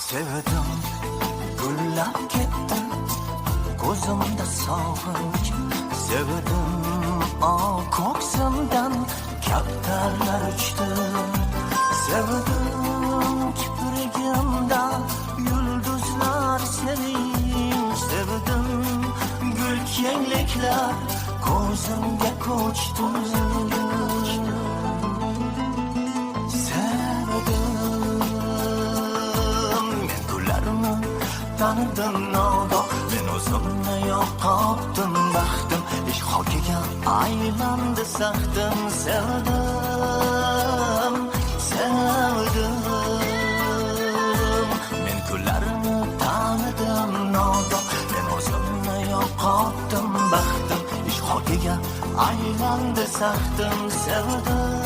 Sevdim, gullab ketdim, ko'zimda sog'inch. Sevdim, ko'ksimdan kaptarlar uchdi. Sevdim, kiprigimda yulduzlar sevinch. Sevdim, gul kengliklar ko'zimga ko'chdi. Tanıdım nodo, ben o'zimni yo'qotdim, baxtim ish hokiga aylandı saxtim. Sevdim, men kunlarini tanıdım nodo, ben o'zimni yo'qotdim, baxtim ish hokiga aylandı saxtim. Sevdim.